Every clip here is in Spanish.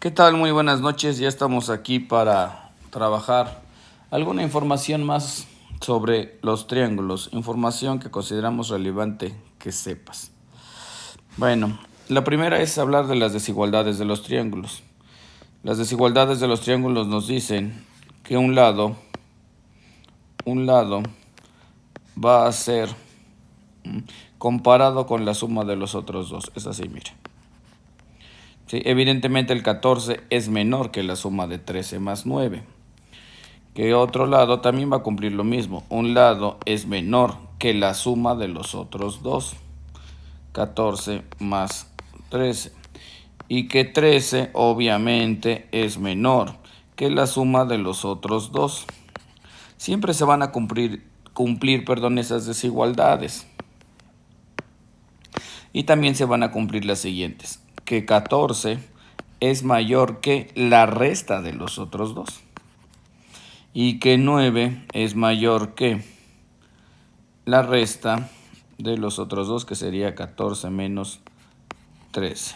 ¿Qué tal? Muy buenas noches. Ya estamos aquí para trabajar alguna información más sobre los triángulos, información que consideramos relevante que sepas. Bueno, la primera es hablar de las desigualdades de los triángulos. Las desigualdades de los triángulos nos dicen que un lado va a ser comparado con la suma de los otros dos. Es así, mire. Sí, evidentemente el 14 es menor que la suma de 13 más 9. Que otro lado también va a cumplir lo mismo. Un lado es menor que la suma de los otros dos. 14 más 13. Y que 13 obviamente es menor que la suma de los otros dos. Siempre se van a cumplir esas desigualdades. Y también se van a cumplir las siguientes. Que 14 es mayor que la resta de los otros dos. Y que 9 es mayor que la resta de los otros dos, que sería 14 menos 13.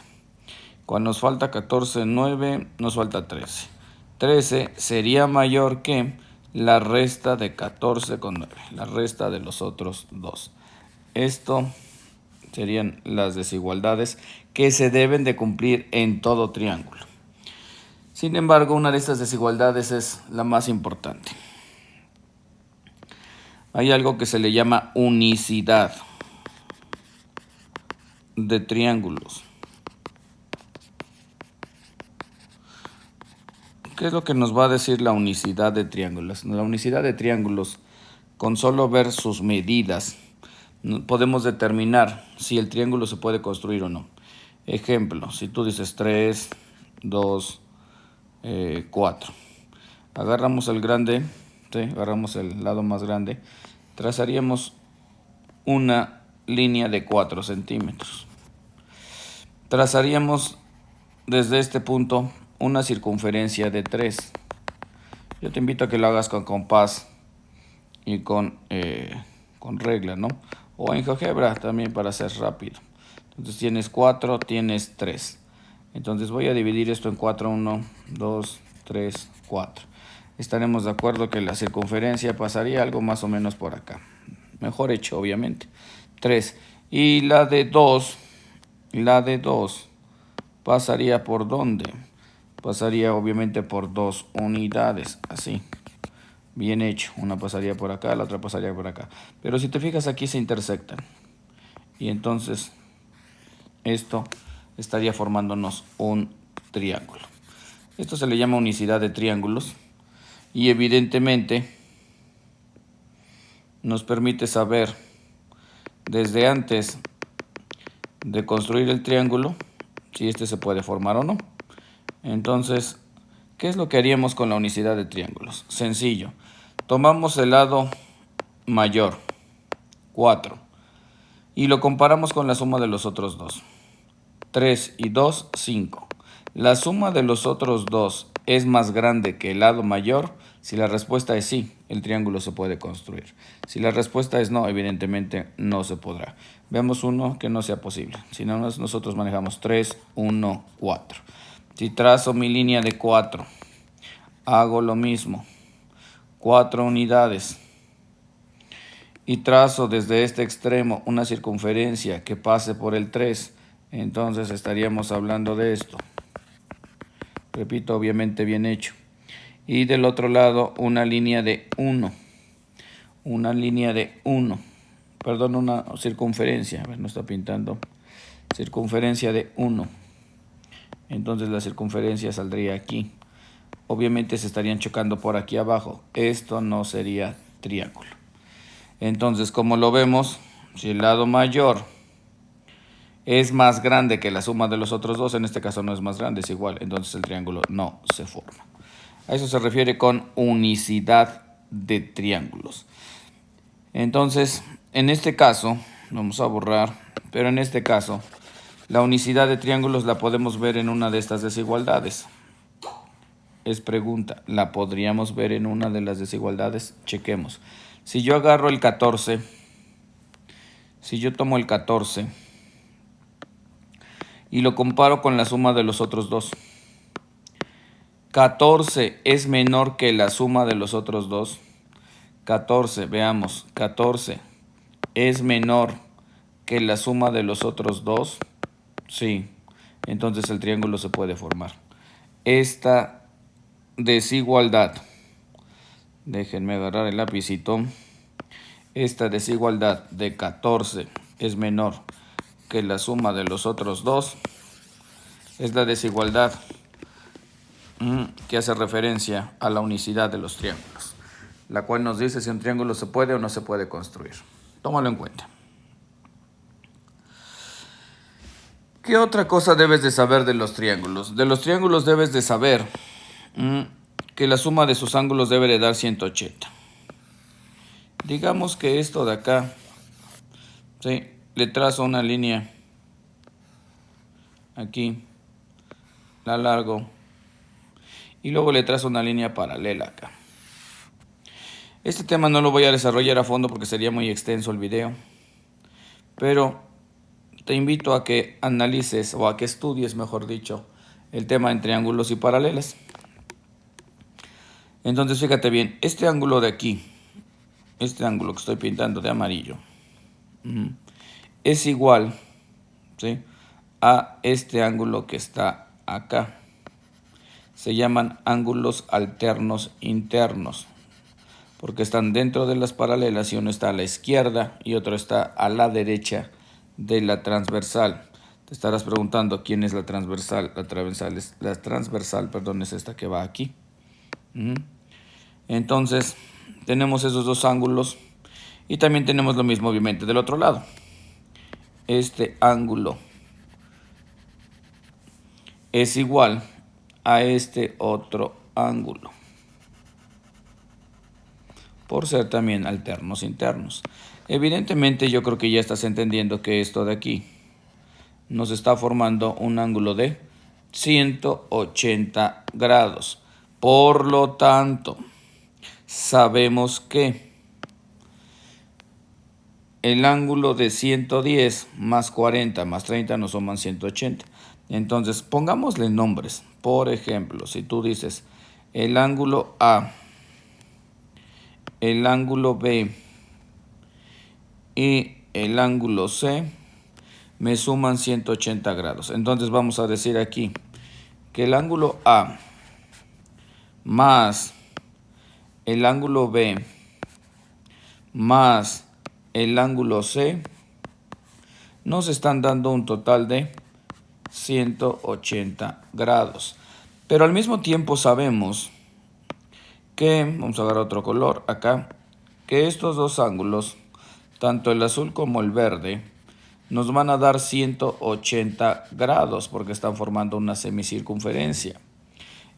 Cuando nos falta 14, 9, nos falta 13. 13 sería mayor que la resta de 14 con 9, la resta de los otros dos. Esto serían las desigualdades que se deben de cumplir en todo triángulo. Sin embargo, una de estas desigualdades es la más importante. Hay algo que se le llama unicidad de triángulos. ¿Qué es lo que nos va a decir la unicidad de triángulos? La unicidad de triángulos, con solo ver sus medidas, podemos determinar si el triángulo se puede construir o no. Ejemplo, si tú dices 3, 2, 4. Agarramos el grande, ¿sí? Agarramos el lado más grande, trazaríamos una línea de 4 centímetros. Trazaríamos desde este punto una circunferencia de 3. Yo te invito a que lo hagas con compás y con regla, ¿no? O en GeoGebra también para hacer rápido. Entonces tienes 4, tienes 3. Entonces voy a dividir esto en 4, 1, 2, 3, 4. Estaremos de acuerdo que la circunferencia pasaría algo más o menos por acá. Mejor hecho, obviamente. 3. Y la de 2 pasaría por ¿dónde? Pasaría obviamente por 2 unidades, así. Bien hecho. Una pasaría por acá, la otra pasaría por acá. Pero si te fijas, aquí se intersectan. Y entonces esto estaría formándonos un triángulo. Esto se le llama unicidad de triángulos. Y evidentemente nos permite saber desde antes de construir el triángulo si este se puede formar o no. Entonces, ¿qué es lo que haríamos con la unicidad de triángulos? Sencillo. Tomamos el lado mayor, 4, y lo comparamos con la suma de los otros dos. 3 y 2, 5. La suma de los otros dos es más grande que el lado mayor. Si la respuesta es sí, el triángulo se puede construir. Si la respuesta es no, evidentemente no se podrá. Veamos uno que no sea posible. Si no, nosotros manejamos 3, 1, 4. Si trazo mi línea de 4, hago lo mismo. 4 unidades. Y trazo desde este extremo una circunferencia que pase por el 3. Entonces estaríamos hablando de esto. Repito, obviamente bien hecho. Y del otro lado una línea de 1. Una línea de 1. Perdón, una circunferencia. A ver, no está pintando. Circunferencia de 1. Entonces la circunferencia saldría aquí. Obviamente se estarían chocando por aquí abajo. Esto no sería triángulo. Entonces, como lo vemos, si el lado mayor es más grande que la suma de los otros dos, en este caso no es más grande, es igual, entonces el triángulo no se forma. A eso se refiere con unicidad de triángulos. Entonces, en este caso, vamos a borrar, pero en este caso, la unicidad de triángulos la podemos ver en una de estas desigualdades. Es pregunta, ¿la podríamos ver en una de las desigualdades? Chequemos. Si yo agarro el 14, si yo tomo el 14 y lo comparo con la suma de los otros dos, 14 es menor que la suma de los otros dos. 14, veamos, 14 es menor que la suma de los otros dos. Sí, entonces el triángulo se puede formar. Esta desigualdad, déjenme agarrar el lapicito. Esta desigualdad de 14 es menor que la suma de los otros dos. Es la desigualdad que hace referencia a la unicidad de los triángulos, la cual nos dice si un triángulo se puede o no se puede construir. Tómalo en cuenta. ¿Qué otra cosa debes de saber de los triángulos? De los triángulos debes de saber que la suma de sus ángulos debe de dar 180. Digamos que esto de acá, ¿sí?, le trazo una línea aquí, la largo, y luego le trazo una línea paralela acá. Este tema no lo voy a desarrollar a fondo porque sería muy extenso el video, pero te invito a que analices, o a que estudies, mejor dicho, el tema en triángulos y paralelas. Entonces fíjate bien, este ángulo de aquí, este ángulo que estoy pintando de amarillo, es igual, ¿sí?, a este ángulo que está acá. Se llaman ángulos alternos internos, porque están dentro de las paralelas y uno está a la izquierda y otro está a la derecha de la transversal. Te estarás preguntando quién es la transversal. La transversal, perdón, es esta que va aquí. Entonces, tenemos esos dos ángulos y también tenemos lo mismo, obviamente, del otro lado. Este ángulo es igual a este otro ángulo, por ser también alternos internos. Evidentemente yo creo que ya estás entendiendo que esto de aquí nos está formando un ángulo de 180 grados. Por lo tanto, sabemos que el ángulo de 110 más 40 más 30 nos suman 180. Entonces, pongámosle nombres. Por ejemplo, si tú dices el ángulo A, el ángulo B y el ángulo C me suman 180 grados. Entonces vamos a decir aquí que el ángulo A más el ángulo B más el ángulo C nos están dando un total de 180 grados. Pero al mismo tiempo sabemos que, vamos a agarrar otro color acá, que estos dos ángulos, tanto el azul como el verde, nos van a dar 180 grados porque están formando una semicircunferencia.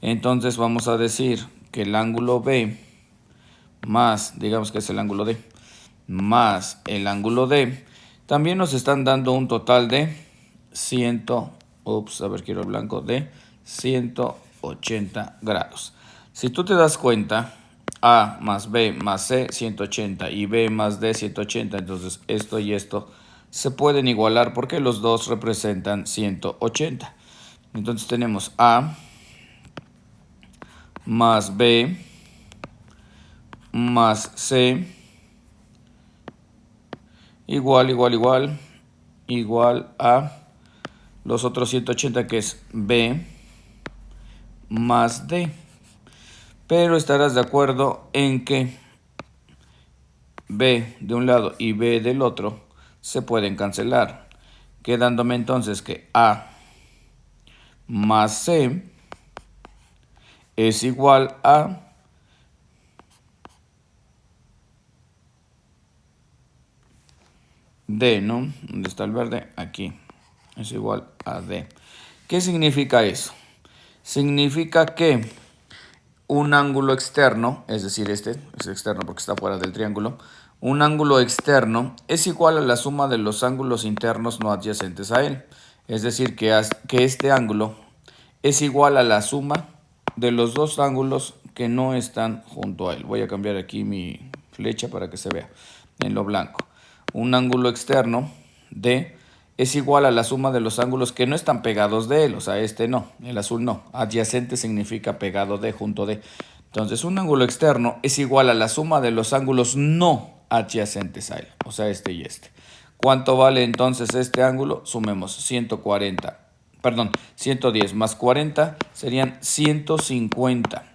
Entonces vamos a decir que el ángulo B más, digamos que es el ángulo D, más el ángulo D, también nos están dando un total de 180 grados. Si tú te das cuenta, A más B más C 180 y B más D 180, entonces esto y esto se pueden igualar porque los dos representan 180. Entonces tenemos A más B más C igual a los otros 180, que es B más D. Pero estarás de acuerdo en que B de un lado y B del otro se pueden cancelar, quedándome entonces que A más C es igual a D, ¿no? ¿Dónde está el verde? Aquí. Es igual a D. ¿Qué significa eso? Significa que un ángulo externo, es decir, este es externo porque está fuera del triángulo, un ángulo externo es igual a la suma de los ángulos internos no adyacentes a él. Es decir, que este ángulo es igual a la suma de los dos ángulos que no están junto a él. Voy a cambiar aquí mi flecha para que se vea en lo blanco. Un ángulo externo D es igual a la suma de los ángulos que no están pegados de él, o sea, este no, el azul no. Adyacente significa pegado de, junto de. Entonces, un ángulo externo es igual a la suma de los ángulos no adyacentes a él, o sea, este y este. ¿Cuánto vale entonces este ángulo? Sumemos 110 más 40 serían 150.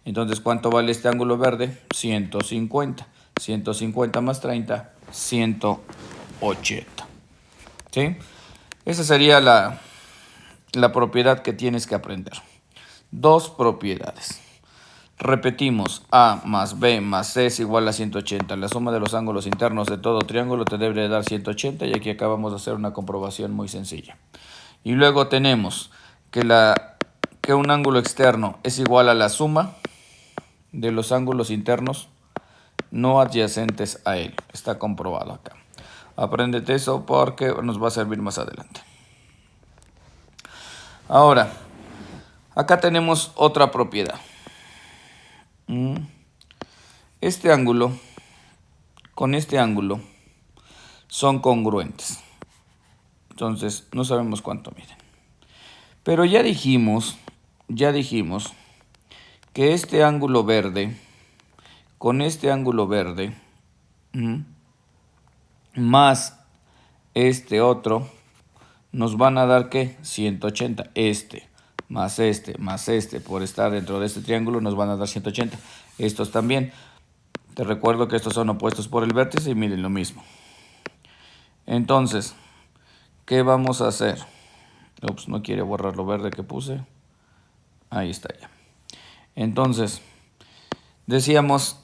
Entonces, ¿cuánto vale este ángulo verde? 150. 150 más 30, 180. ¿Sí? Esa sería la propiedad que tienes que aprender. Dos propiedades. Repetimos, A más B más C es igual a 180. La suma de los ángulos internos de todo triángulo te debe dar 180 y aquí acabamos de hacer una comprobación muy sencilla. Y luego tenemos que un ángulo externo es igual a la suma de los ángulos internos no adyacentes a él. Está comprobado acá. Apréndete eso porque nos va a servir más adelante. Ahora, acá tenemos otra propiedad. Este ángulo con este ángulo son congruentes. Entonces, no sabemos cuánto miden. Pero ya dijimos que este ángulo verde con este ángulo verde más este otro nos van a dar ¿qué? 180. Este más este por estar dentro de este triángulo nos van a dar 180. Estos también. Te recuerdo que estos son opuestos por el vértice y miren lo mismo. Entonces, ¿qué vamos a hacer? Ups, no quiere borrar lo verde que puse. Ahí está ya. Entonces, decíamos,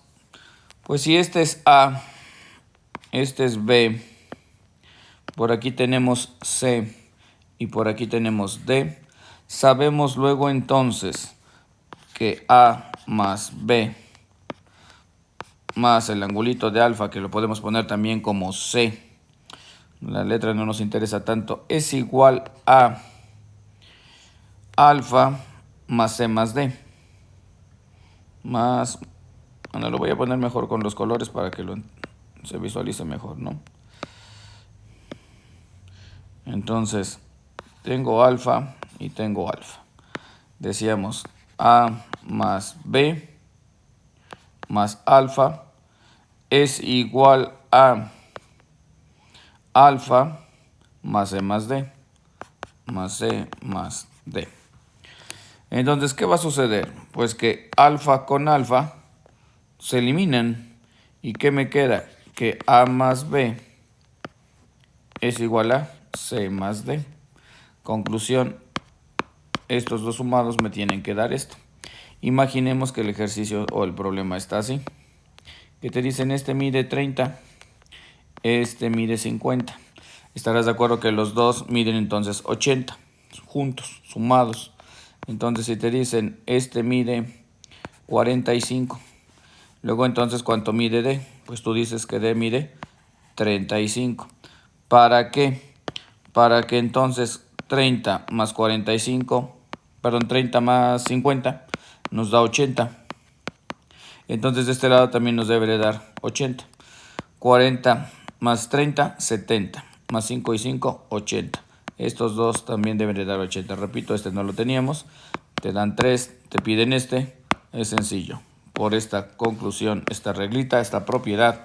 pues si este es A, este es B, por aquí tenemos C y por aquí tenemos D, sabemos luego entonces que A más B más el angulito de alfa, que lo podemos poner también como C, la letra no nos interesa tanto, es igual a alfa más C más D. Más, bueno, lo voy a poner mejor con los colores para que se visualice mejor, ¿no? Entonces, tengo alfa y tengo alfa. Decíamos A más B más alfa es igual a alfa más C más D, más C más D. Entonces, ¿qué va a suceder? Pues que alfa con alfa se eliminan. ¿Y qué me queda? Que A más B es igual a C más D. Conclusión, estos dos sumados me tienen que dar esto. Imaginemos que el ejercicio o el problema está así. Que te dicen este mide 30, este mide 50. Estarás de acuerdo que los dos miden entonces 80, juntos, sumados. Entonces si te dicen este mide 45, luego entonces ¿cuánto mide D? Pues tú dices que D mide 35. ¿Para qué? Para que entonces 30 más 45, perdón, 30 más 50 nos da 80. Entonces de este lado también nos debe de dar 80. 40 más 30, 70. Más 5 y 5, 80. Estos dos también deben de dar 80. Repito, este no lo teníamos. Te dan 3, te piden este. Es sencillo. Por esta conclusión, esta reglita, esta propiedad,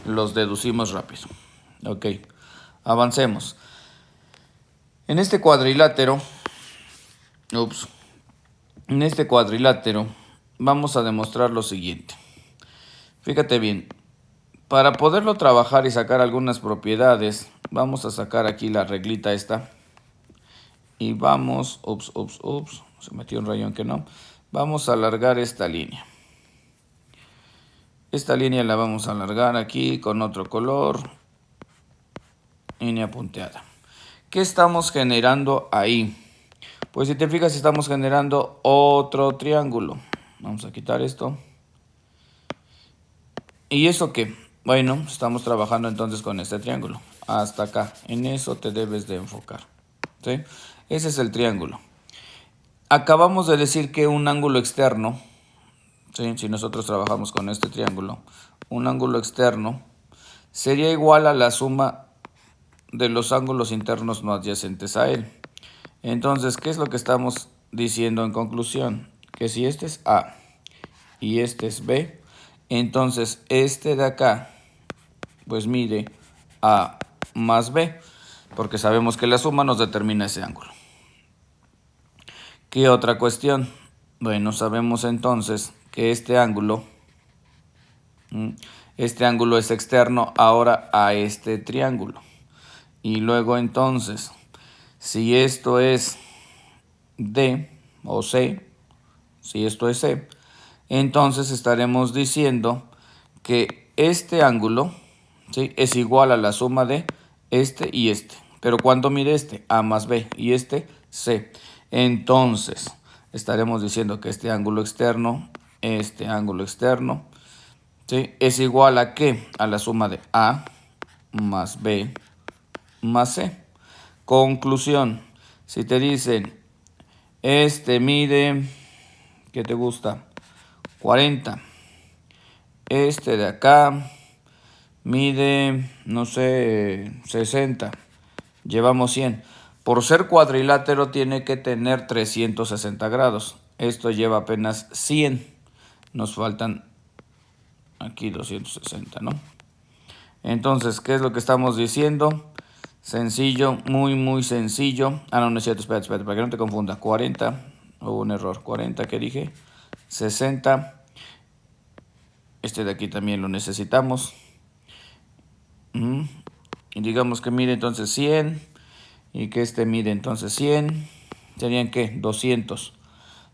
los deducimos rápido. Ok, avancemos. En este cuadrilátero, vamos a demostrar lo siguiente. Fíjate bien, para poderlo trabajar y sacar algunas propiedades, vamos a sacar aquí la reglita esta. Y vamos, se metió un rayón que no. Vamos a alargar esta línea. Esta línea la vamos a alargar aquí con otro color. Línea punteada. ¿Qué estamos generando ahí? Pues si te fijas estamos generando otro triángulo. Vamos a quitar esto. ¿Y eso qué? Bueno, estamos trabajando entonces con este triángulo. Hasta acá. En eso te debes de enfocar. ¿Sí? Ese es el triángulo. Acabamos de decir que un ángulo externo, ¿sí? Si nosotros trabajamos con este triángulo, un ángulo externo sería igual a la suma de los ángulos internos no adyacentes a él. Entonces, ¿qué es lo que estamos diciendo en conclusión? Que si este es A y este es B, entonces este de acá pues mide A más B, porque sabemos que la suma nos determina ese ángulo. ¿Qué otra cuestión? Bueno, sabemos entonces que este ángulo es externo ahora a este triángulo. Y luego entonces, si esto es D o C, si esto es C, entonces estaremos diciendo que este ángulo, ¿sí?, es igual a la suma de este y este. Pero ¿cuánto mide este? A más B y este C. Entonces estaremos diciendo que este ángulo externo, ¿sí?, es igual a ¿qué? A la suma de A más B más C. Conclusión, si te dicen, este mide, ¿qué te gusta? 40. Este de acá mide, no sé, 60. Llevamos 100. Por ser cuadrilátero tiene que tener 360 grados. Esto lleva apenas 100. Nos faltan aquí 260, ¿no? Entonces, ¿qué es lo que estamos diciendo? Sencillo, muy sencillo. Ah, no, no es cierto, espérate, para que no te confunda. 40, hubo un error. 40, ¿qué dije? 60. Este de aquí también lo necesitamos. Y digamos que mide entonces 100. Y que este mide entonces 100. ¿Serían qué? 200.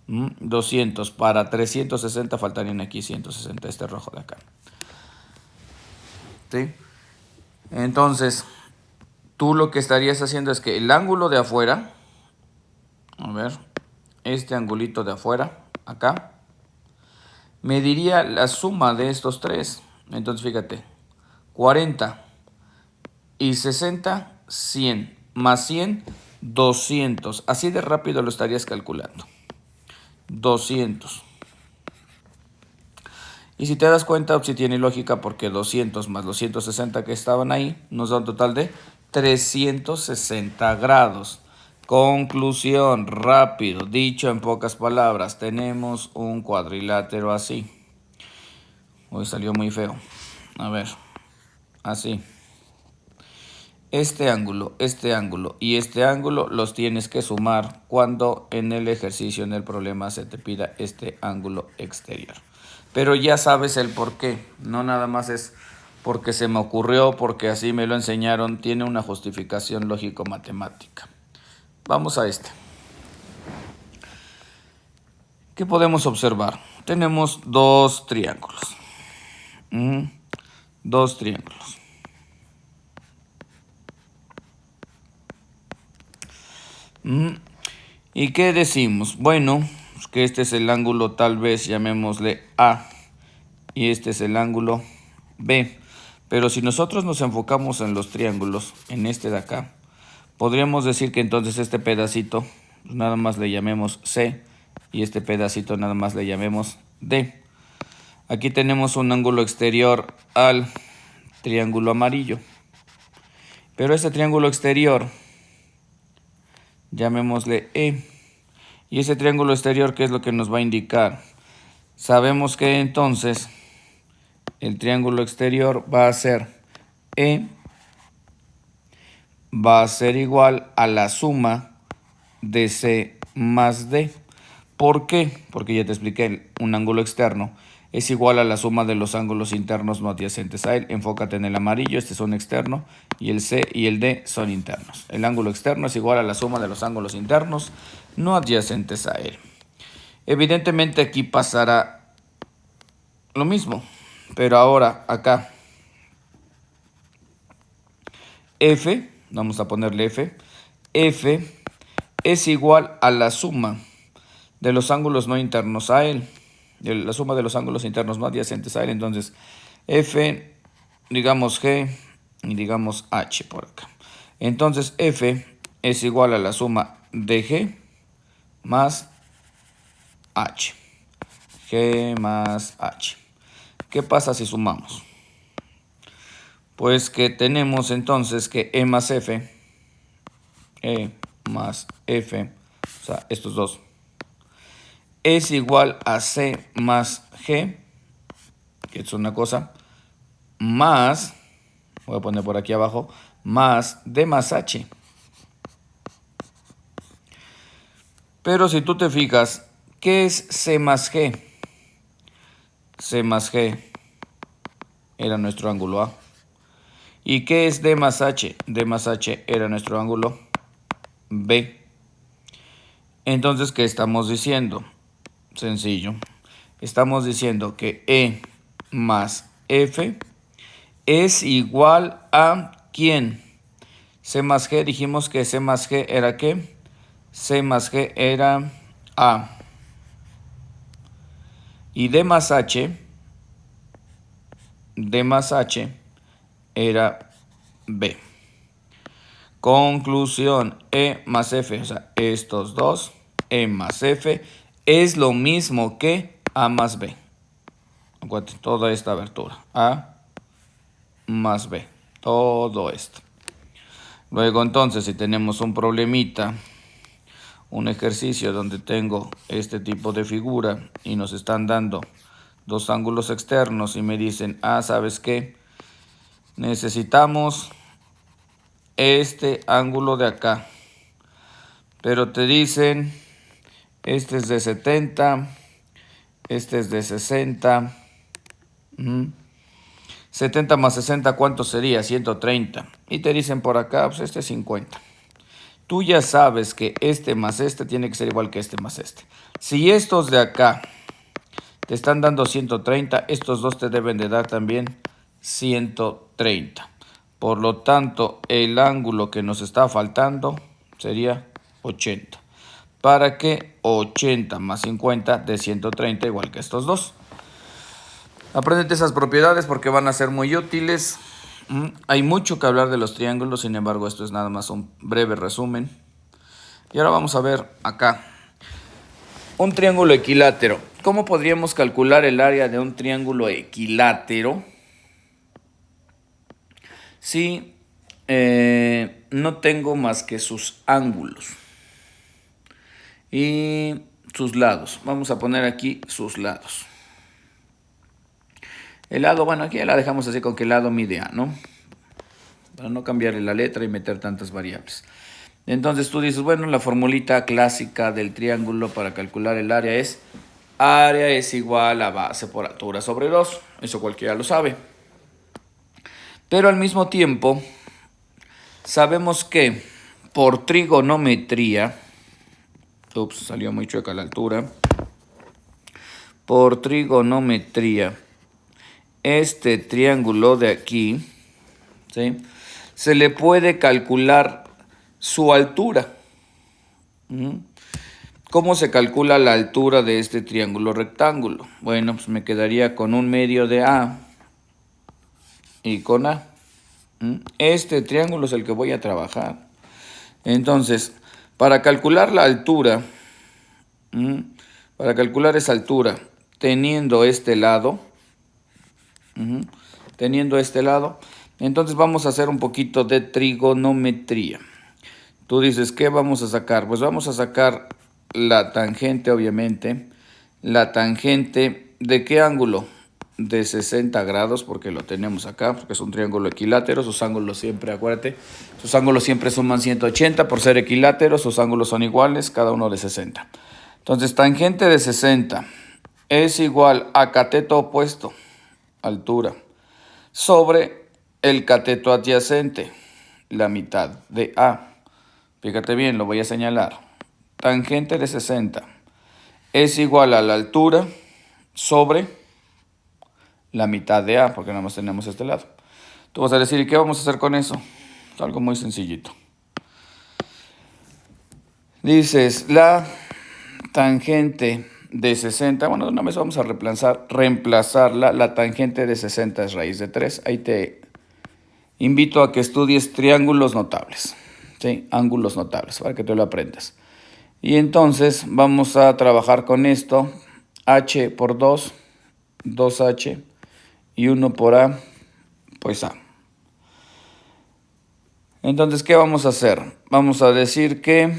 200. Para 360 faltarían aquí 160. Este rojo de acá. ¿Sí? Entonces, tú lo que estarías haciendo es que el ángulo de afuera, a ver, este angulito de afuera, acá, mediría la suma de estos tres. Entonces, fíjate, 40 y 60, 100, más 100, 200. Así de rápido lo estarías calculando. 200. Y si te das cuenta, sí tiene lógica porque 200 más los 160 que estaban ahí nos da un total de 360 grados. Conclusión, rápido, dicho en pocas palabras, tenemos un cuadrilátero así. Hoy salió muy feo. A ver, así. Este ángulo y este ángulo los tienes que sumar cuando en el ejercicio, en el problema, se te pida este ángulo exterior. Pero ya sabes el por qué, no nada más es porque se me ocurrió, porque así me lo enseñaron, tiene una justificación lógico-matemática. Vamos a este. ¿Qué podemos observar? Tenemos dos triángulos. Dos triángulos. ¿Y qué decimos? Bueno, pues que este es el ángulo, tal vez llamémosle A, y este es el ángulo B. Pero si nosotros nos enfocamos en los triángulos, en este de acá, podríamos decir que entonces este pedacito pues nada más le llamemos C y este pedacito nada más le llamemos D. Aquí tenemos un ángulo exterior al triángulo amarillo. Pero este triángulo exterior, llamémosle E. Y ese triángulo exterior, ¿qué es lo que nos va a indicar? Sabemos que entonces el triángulo exterior va a ser E, va a ser igual a la suma de C más D. ¿Por qué? Porque ya te expliqué, un ángulo externo es igual a la suma de los ángulos internos no adyacentes a él. Enfócate en el amarillo, este son externo, y el C y el D son internos. El ángulo externo es igual a la suma de los ángulos internos no adyacentes a él. Evidentemente aquí pasará lo mismo, pero ahora acá F, vamos a ponerle F, F es igual a la suma de los ángulos no internos a él, la suma de los ángulos internos no adyacentes a él. Entonces, F, digamos G y digamos H por acá. Entonces, F es igual a la suma de G más H. G más H. ¿Qué pasa si sumamos? Pues que tenemos entonces que E más F, o sea, estos dos, es igual a C más G, que es una cosa, más, voy a poner por aquí abajo, más D más H. Pero si tú te fijas, ¿qué es C más G? C más G era nuestro ángulo A. ¿Y qué es D más H? D más H era nuestro ángulo B. Entonces, ¿qué estamos diciendo? Sencillo. Estamos diciendo que E más F es igual a ¿quién? C más G, dijimos que C más G era ¿qué? C más G era A. Y D más H era B. Conclusión, E más F, o sea, estos dos, E más F, es lo mismo que A más B. Acuérdate, toda esta abertura, A más B, todo esto. Luego entonces, si tenemos un problemita, un ejercicio donde tengo este tipo de figura y nos están dando dos ángulos externos y me dicen, ¿sabes qué? Necesitamos este ángulo de acá, pero te dicen, este es de 70, este es de 60, 70 más 60, ¿cuánto sería? 130. Y te dicen por acá, pues este es 50. Tú ya sabes que este más este tiene que ser igual que este más este. Si estos de acá te están dando 130, estos dos te deben de dar también 130. Por lo tanto, el ángulo que nos está faltando sería 80. Para que 80 más 50 de 130 igual que estos dos. Apréndete esas propiedades porque van a ser muy útiles. Hay mucho que hablar de los triángulos, sin embargo esto es nada más un breve resumen. Y ahora vamos a ver acá. Un triángulo equilátero. ¿Cómo podríamos calcular el área de un triángulo equilátero si no tengo más que sus ángulos y sus lados? Vamos a poner aquí sus lados. El lado, bueno, aquí la dejamos así con que el lado mide A, ¿no? Para no cambiarle la letra y meter tantas variables. Entonces tú dices, bueno, la formulita clásica del triángulo para calcular el área es área es igual a base por altura sobre 2. Eso cualquiera lo sabe. Pero al mismo tiempo, sabemos que por trigonometría, salió muy chueca la altura. Por trigonometría, este triángulo de aquí, ¿sí?, se le puede calcular su altura. ¿Cómo se calcula la altura de este triángulo rectángulo? Bueno, pues me quedaría con un medio de A y con A. Este triángulo es el que voy a trabajar. Entonces, para calcular la altura, para calcular esa altura, teniendo este lado, entonces vamos a hacer un poquito de trigonometría. Tú dices, ¿qué vamos a sacar? Pues vamos a sacar la tangente, obviamente. La tangente, ¿de qué ángulo? De 60 grados, porque lo tenemos acá, porque es un triángulo equilátero. Sus ángulos siempre, acuérdate, sus ángulos siempre suman 180 por ser equiláteros. Sus ángulos son iguales, cada uno de 60. Entonces, tangente de 60 es igual a cateto opuesto, altura, sobre el cateto adyacente, la mitad de A. Fíjate bien, lo voy a señalar. Tangente de 60 es igual a la altura sobre la mitad de A, porque nada más tenemos este lado. Tú vas a decir, ¿y qué vamos a hacer con eso? Es algo muy sencillito. Dices, la tangente de 60, bueno, de una vez vamos a reemplazarla. La tangente de 60 es raíz de 3. Ahí te invito a que estudies triángulos notables. ¿Sí? Ángulos notables, para que te lo aprendas. Y entonces vamos a trabajar con esto. H por 2, 2H, y 1 por A, pues A. Entonces, ¿qué vamos a hacer? Vamos a decir que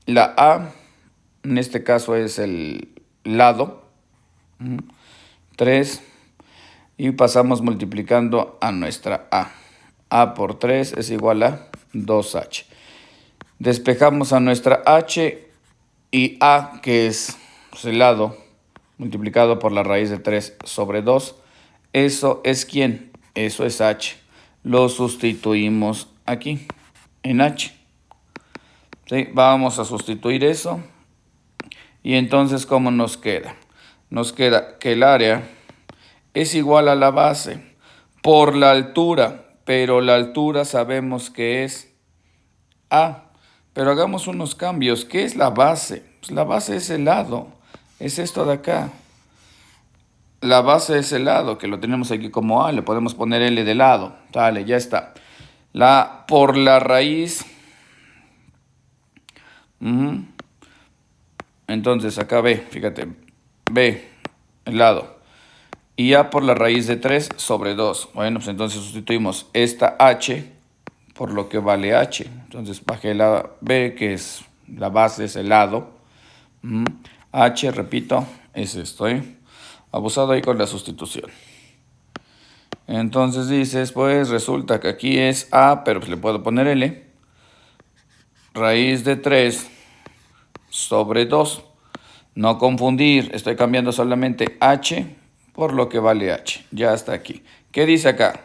la A, en este caso es el lado, 3, y pasamos multiplicando a nuestra A. A por 3 es igual a 2H. Despejamos a nuestra H y A, que es el lado, multiplicado por la raíz de 3 sobre 2. ¿Eso es quién? Eso es H. Lo sustituimos aquí, en H. ¿Sí? Vamos a sustituir eso. Y entonces, ¿cómo nos queda? Nos queda que el área es igual a la base por la altura, pero la altura sabemos que es A. Pero hagamos unos cambios. ¿Qué es la base? Pues la base es el lado, es esto de acá. La base es el lado, que lo tenemos aquí como A, le podemos poner L de lado. Dale, ya está. Por la raíz. Entonces acá B, fíjate, B, el lado. Y A por la raíz de 3 sobre 2. Bueno, pues entonces sustituimos esta H por lo que vale H. Entonces bajé la B, que es la base, es el lado. H, repito, es esto, abusado ahí con la sustitución. Entonces dices, pues resulta que aquí es A, pero pues le puedo poner L. Raíz de 3 sobre 2. No confundir, estoy cambiando solamente H por lo que vale H. Ya está aquí. ¿Qué dice acá?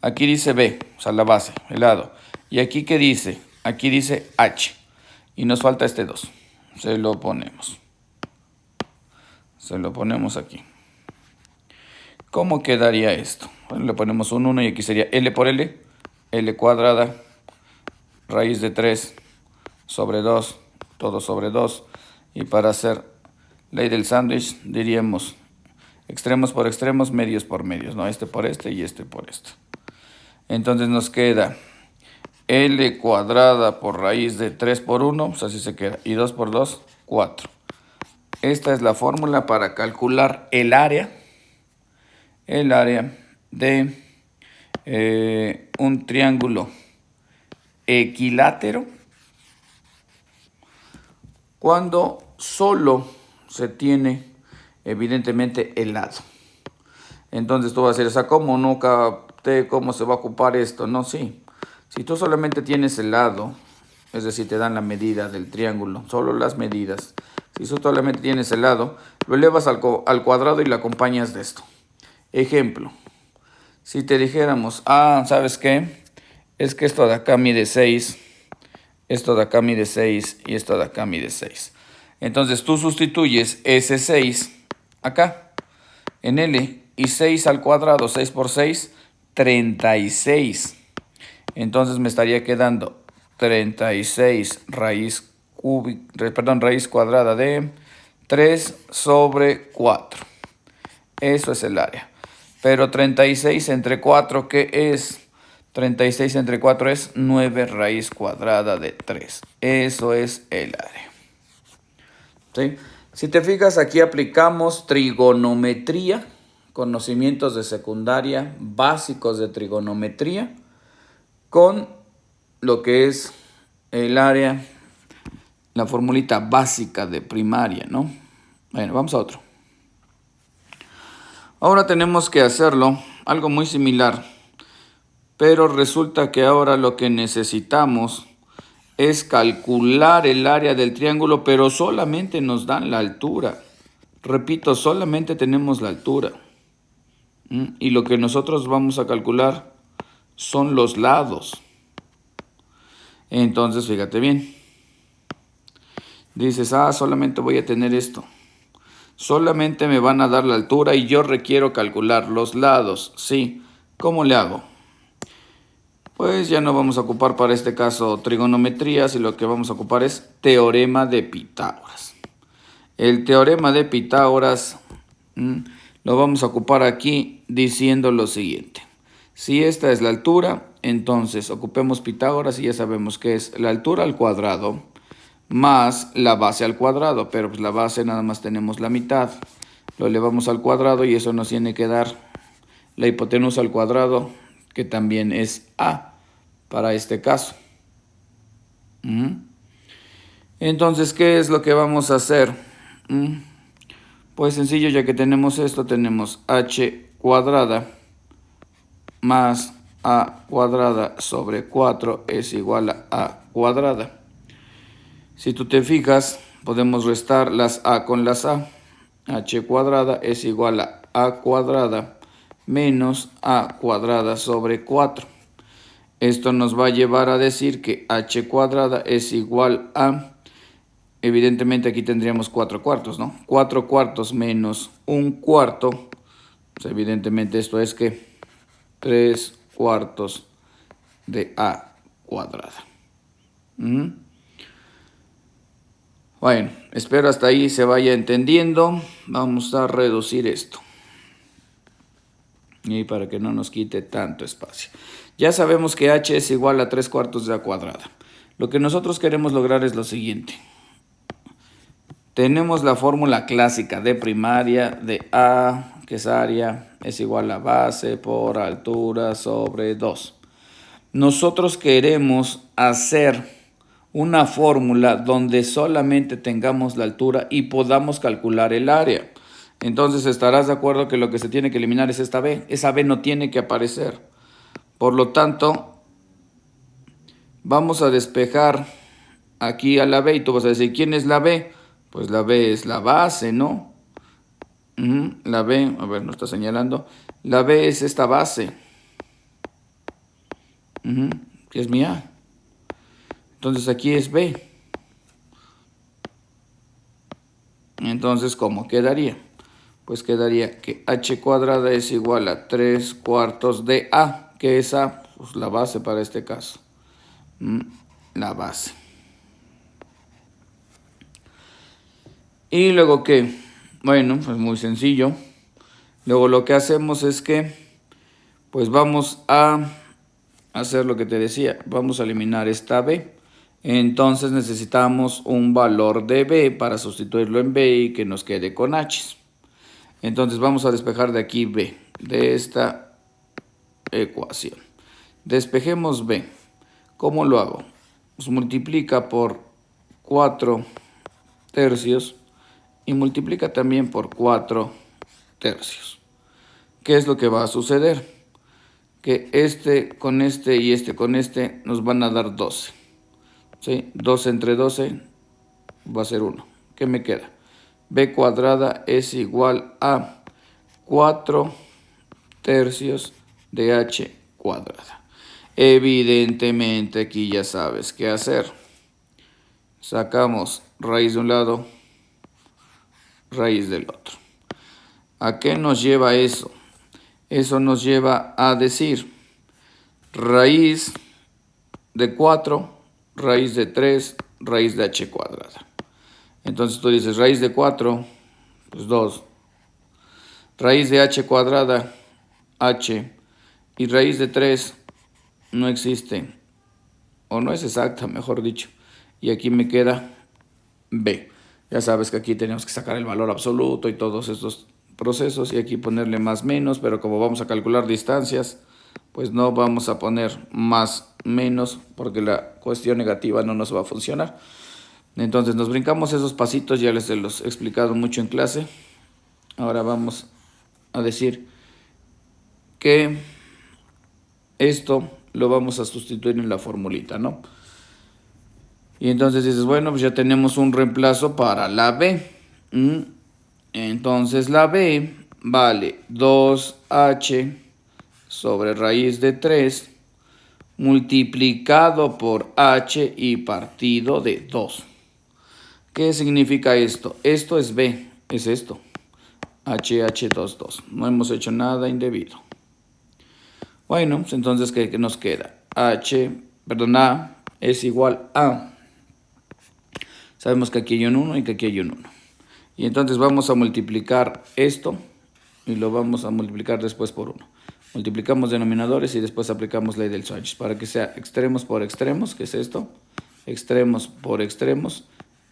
Aquí dice B, o sea, la base, el lado. ¿Y aquí qué dice? Aquí dice H. Y nos falta este 2. Se lo ponemos. Se lo ponemos aquí. ¿Cómo quedaría esto? Bueno, le ponemos un 1 y aquí sería L por L. L cuadrada, raíz de 3 sobre 2, todo sobre 2. Y para hacer ley del sándwich diríamos extremos por extremos, medios por medios, ¿no? Este por este y este por este. Entonces nos queda L cuadrada por raíz de 3 por 1, pues así se queda. Y 2 por 2, 4. Esta es la fórmula para calcular el área de un triángulo equilátero cuando solo se tiene evidentemente el lado. Entonces tú vas a decir, o sea, ¿cómo no capté cómo se va a ocupar esto? No, sí. Si tú solamente tienes el lado, es decir, te dan la medida del triángulo, solo las medidas. Si tú solamente tienes el lado, lo elevas al cuadrado y lo acompañas de esto. Ejemplo, si te dijéramos, ¿sabes qué? Es que esto de acá mide 6, esto de acá mide 6 y esto de acá mide 6. Entonces tú sustituyes ese 6 acá en L y 6 al cuadrado, 6 por 6, 36. Entonces me estaría quedando 36 raíz cuadrada de 3 sobre 4. Eso es el área. Pero 36 entre 4, ¿qué es? 36 entre 4 es 9 raíz cuadrada de 3. Eso es el área. ¿Sí? Si te fijas, aquí aplicamos trigonometría, conocimientos de secundaria, básicos de trigonometría, con lo que es el área, la formulita básica de primaria, ¿no? Bueno, vamos a otro. Ahora tenemos que hacerlo, algo muy similar, pero resulta que ahora lo que necesitamos es calcular el área del triángulo, pero solamente nos dan la altura. Repito, solamente tenemos la altura. Y lo que nosotros vamos a calcular son los lados. Entonces, fíjate bien. Dices, solamente voy a tener esto. Solamente me van a dar la altura y yo requiero calcular los lados. Sí, ¿cómo le hago? Pues ya no vamos a ocupar para este caso trigonometría, sino lo que vamos a ocupar es teorema de Pitágoras. El teorema de Pitágoras lo vamos a ocupar aquí diciendo lo siguiente. Si esta es la altura, entonces ocupemos Pitágoras y ya sabemos que es la altura al cuadrado más la base al cuadrado, pero pues la base nada más tenemos la mitad. Lo elevamos al cuadrado y eso nos tiene que dar la hipotenusa al cuadrado, que también es A. para este caso. Entonces, ¿qué es lo que vamos a hacer? Pues sencillo, ya que tenemos esto, tenemos h cuadrada más a cuadrada sobre 4 es igual a cuadrada. Si tú te fijas, podemos restar las a con las a. H cuadrada es igual a cuadrada menos a cuadrada sobre 4. Esto nos va a llevar a decir que h cuadrada es igual a, evidentemente aquí tendríamos 4 cuartos, ¿no? 4 cuartos menos 1 cuarto, pues evidentemente esto es que 3 cuartos de a cuadrada. Bueno, espero hasta ahí se vaya entendiendo. Vamos a reducir esto. Y para que no nos quite tanto espacio. Ya sabemos que h es igual a 3 cuartos de a cuadrada. Lo que nosotros queremos lograr es lo siguiente. Tenemos la fórmula clásica de primaria de a, que es área, es igual a base por altura sobre 2. Nosotros queremos hacer una fórmula donde solamente tengamos la altura y podamos calcular el área. Entonces estarás de acuerdo que lo que se tiene que eliminar es esta b. Esa b no tiene que aparecer. Por lo tanto, vamos a despejar aquí a la b y tú vas a decir, ¿quién es la b? Pues la b es la base, ¿no? La b, a ver, no está señalando. La b es esta base. Que es mi a. Entonces aquí es b. Entonces, ¿cómo quedaría? Pues quedaría que h cuadrada es igual a 3 cuartos de a, que es a, pues la base para este caso. La base. Y luego, ¿qué? Bueno, pues muy sencillo. Luego lo que hacemos es que, pues vamos a hacer lo que te decía. Vamos a eliminar esta b. Entonces necesitamos un valor de b para sustituirlo en b y que nos quede con h. Entonces vamos a despejar de aquí b, de esta ecuación. Despejemos b. ¿Cómo lo hago? Pues multiplica por 4 tercios y multiplica también por 4 tercios. ¿Qué es lo que va a suceder? Que este con este y este con este nos van a dar 12. ¿Sí? 12 entre 12 va a ser 1. ¿Qué me queda? B cuadrada es igual a 4 tercios de h cuadrada. Evidentemente aquí ya sabes qué hacer. Sacamos raíz de un lado, raíz del otro. ¿A qué nos lleva eso? Eso nos lleva a decir raíz de 4, raíz de 3, raíz de h cuadrada. Entonces tú dices raíz de 4, pues 2. Raíz de h cuadrada, h. Y raíz de 3 no existe. O no es exacta, mejor dicho. Y aquí me queda b. Ya sabes que aquí tenemos que sacar el valor absoluto y todos estos procesos. Y aquí ponerle más menos. Pero como vamos a calcular distancias, pues no vamos a poner más menos porque la cuestión negativa no nos va a funcionar. Entonces nos brincamos esos pasitos, ya les los he explicado mucho en clase. Ahora vamos a decir que esto lo vamos a sustituir en la formulita, ¿no? Y entonces dices, bueno, pues ya tenemos un reemplazo para la b. Entonces la b vale 2h sobre raíz de 3 multiplicado por h y partido de 2. ¿Qué significa esto? Esto es b, es esto. HH22. No hemos hecho nada indebido. Bueno, pues entonces, ¿qué nos queda? A es igual a. Sabemos que aquí hay un 1 y que aquí hay un 1. Y entonces vamos a multiplicar esto y lo vamos a multiplicar después por 1. Multiplicamos denominadores y después aplicamos ley del Sánchez para que sea extremos por extremos, que es esto, extremos por extremos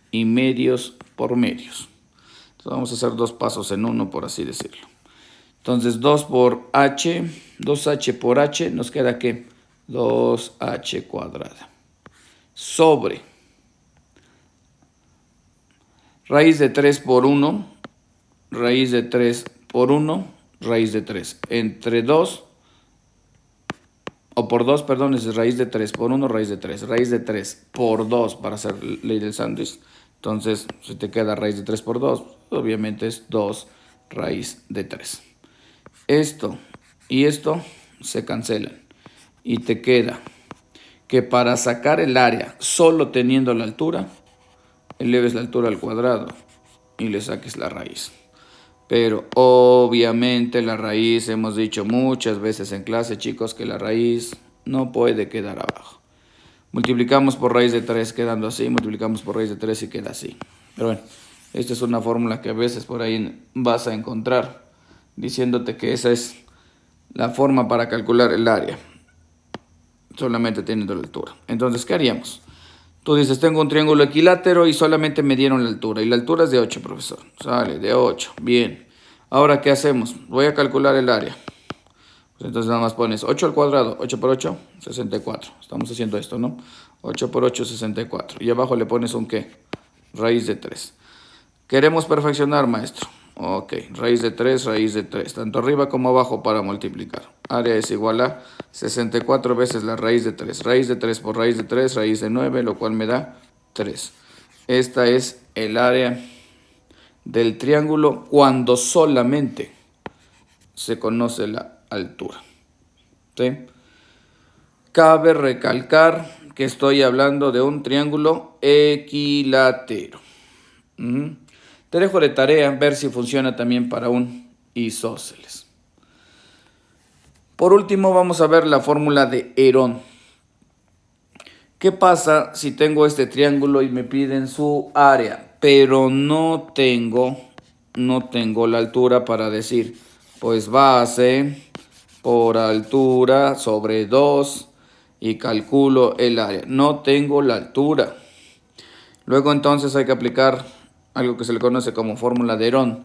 y medios por medios. Entonces vamos a hacer dos pasos en uno, por así decirlo. Entonces 2 por h, 2h por h, nos queda ¿qué? 2h cuadrada sobre raíz de 3 por 1, raíz de 3 por 1, raíz de 3 entre 2, o por 2, perdón, es raíz de 3 por 1, raíz de 3 por 2 para hacer ley del sándwich. Entonces, si te queda raíz de 3 por 2, obviamente es 2 raíz de 3. Esto y esto se cancelan y te queda que para sacar el área solo teniendo la altura, eleves la altura al cuadrado y le saques la raíz. Pero obviamente la raíz, hemos dicho muchas veces en clase, chicos, que la raíz no puede quedar abajo. Multiplicamos por raíz de 3 quedando así, multiplicamos por raíz de 3 y queda así. Pero bueno, esta es una fórmula que a veces por ahí vas a encontrar diciéndote que esa es la forma para calcular el área, solamente teniendo la altura. Entonces, ¿qué haríamos? Tú dices, tengo un triángulo equilátero y solamente me dieron la altura. Y la altura es de 8, profesor. Sale, de 8. Bien. Ahora, ¿qué hacemos? Voy a calcular el área. Pues entonces nada más pones 8 al cuadrado. 8 por 8, 64. Estamos haciendo esto, ¿no? 8 por 8, 64. Y abajo le pones un ¿qué? Raíz de 3. Queremos perfeccionar, maestro. Ok, raíz de 3, raíz de 3. Tanto arriba como abajo para multiplicar. Área es igual a 64 veces la raíz de 3. Raíz de 3 por raíz de 3, raíz de 9, lo cual me da 3. Esta es el área del triángulo cuando solamente se conoce la altura. ¿Sí? Cabe recalcar que estoy hablando de un triángulo equilátero. Te dejo de tarea ver si funciona también para un isósceles. Por último vamos a ver la fórmula de Herón. ¿Qué pasa si tengo este triángulo y me piden su área, pero no tengo la altura para decir, pues base por altura sobre 2 y calculo el área? No tengo la altura. Luego entonces hay que aplicar algo que se le conoce como fórmula de Herón,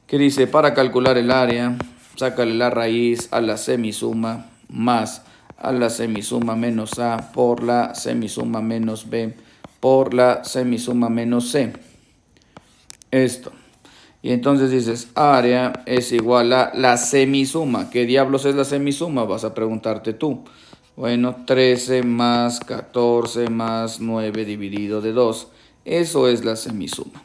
que dice, para calcular el área, sácale la raíz a la semisuma más a la semisuma menos a por la semisuma menos b por la semisuma menos c. Esto. Y entonces dices, área es igual a la semisuma. ¿Qué diablos es la semisuma? Vas a preguntarte tú. Bueno, 13 más 14 más 9 dividido de 2. Eso es la semisuma.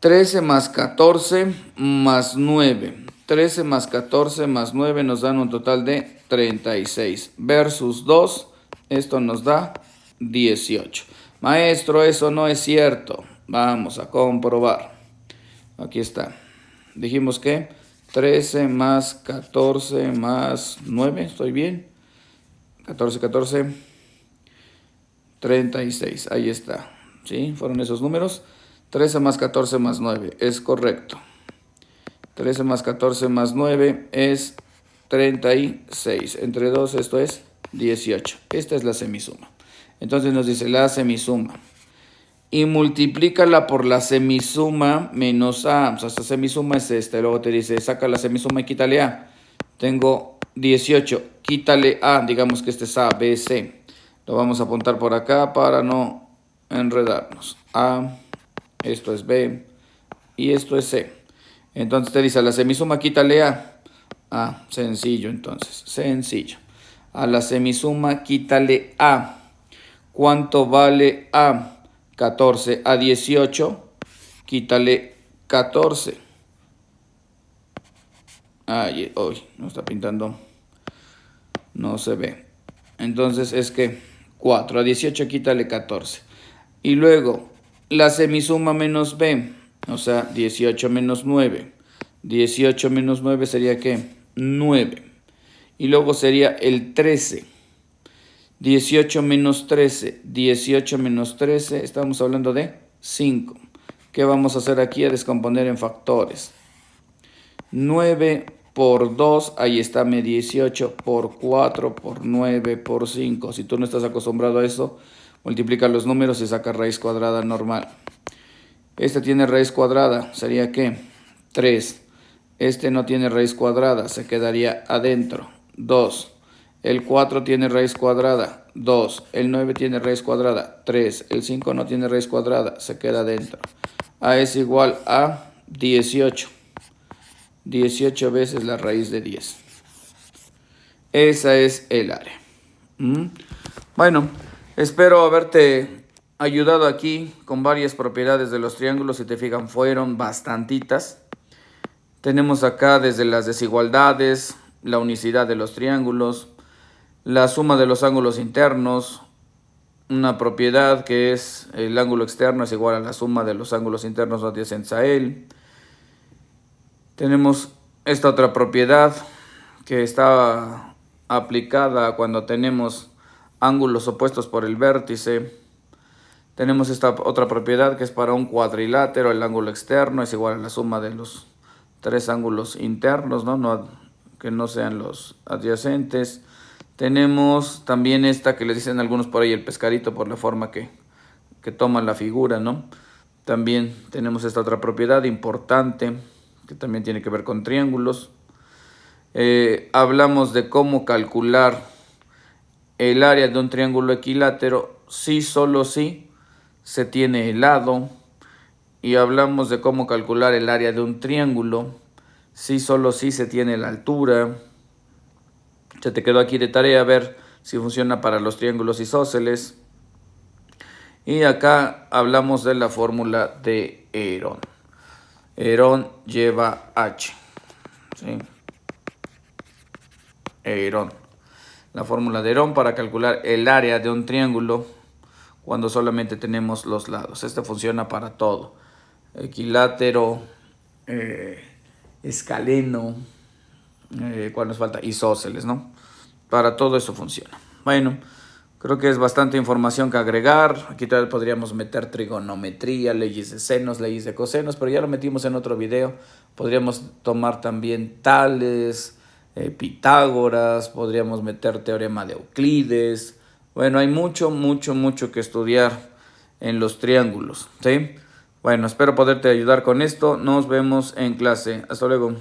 13 más 14 más 9. 13 más 14 más 9 nos dan un total de 36. Versus 2, esto nos da 18. Maestro, eso no es cierto. Vamos a comprobar. Aquí está. Dijimos que 13 más 14 más 9. ¿Estoy bien? 14, 14. 36. Ahí está. ¿Sí? Fueron esos números. 13 más 14 más 9. Es correcto. 13 más 14 más 9 es 36. Entre 2 esto es 18. Esta es la semisuma. Entonces nos dice la semisuma. Y multiplícala por la semisuma menos a. O sea, esta semisuma es esta. Luego te dice, saca la semisuma y quítale a. Tengo 18. Quítale a. Digamos que este es a, b, c. Lo vamos a apuntar por acá para no enredarnos. A, esto es b y esto es c. Entonces te dice, a la semisuma quítale a. Ah, sencillo entonces, sencillo. A la semisuma quítale a. ¿Cuánto vale a? 14. A 18, quítale 14. Ay, hoy no está pintando. No se ve. Entonces es que 4. A 18 quítale 14. Y luego la semisuma menos b. O sea, 18 menos 9. 18 menos 9 sería ¿qué? 9. Y luego sería el 13. 18 menos 13. 18 menos 13. Estamos hablando de 5. ¿Qué vamos a hacer aquí? A descomponer en factores. 9 por 2. Ahí está mi 18. Por 4. Por 9. Por 5. Si tú no estás acostumbrado a eso, multiplica los números y saca raíz cuadrada normal. Este tiene raíz cuadrada, sería ¿qué? 3. Este no tiene raíz cuadrada, se quedaría adentro. 2. El 4 tiene raíz cuadrada, 2. El 9 tiene raíz cuadrada, 3. El 5 no tiene raíz cuadrada, se queda dentro. A es igual a 18. 18 veces la raíz de 10. Esa es el área. Bueno, espero haberte ayudado aquí con varias propiedades de los triángulos. Si te fijan, fueron bastantitas. Tenemos acá desde las desigualdades, la unicidad de los triángulos, la suma de los ángulos internos, una propiedad que es el ángulo externo es igual a la suma de los ángulos internos no adyacentes a él. Tenemos esta otra propiedad que está aplicada cuando tenemos ángulos opuestos por el vértice. Tenemos esta otra propiedad que es para un cuadrilátero, el ángulo externo es igual a la suma de los tres ángulos internos, que no sean los adyacentes. Tenemos también esta que le dicen algunos por ahí el pescadito por la forma que toma la figura, ¿no? También tenemos esta otra propiedad importante que también tiene que ver con triángulos. Hablamos de cómo calcular el área de un triángulo equilátero si solo si se tiene el lado. Y hablamos de cómo calcular el área de un triángulo si solo si se tiene la altura. Se te quedó aquí de tarea ver si funciona para los triángulos isósceles. Y acá hablamos de la fórmula de Herón. Herón lleva H. ¿Sí? Herón. La fórmula de Herón para calcular el área de un triángulo cuando solamente tenemos los lados. Esta funciona para todo. Equilátero, escaleno, cuál nos falta, isósceles, ¿no? Para todo eso funciona. Bueno, creo que es bastante información que agregar. Aquí todavía podríamos meter trigonometría, leyes de senos, leyes de cosenos, pero ya lo metimos en otro video. Podríamos tomar también Tales, Pitágoras, podríamos meter teorema de Euclides. Bueno, hay mucho que estudiar en los triángulos, ¿sí? Bueno, espero poderte ayudar con esto. Nos vemos en clase. Hasta luego.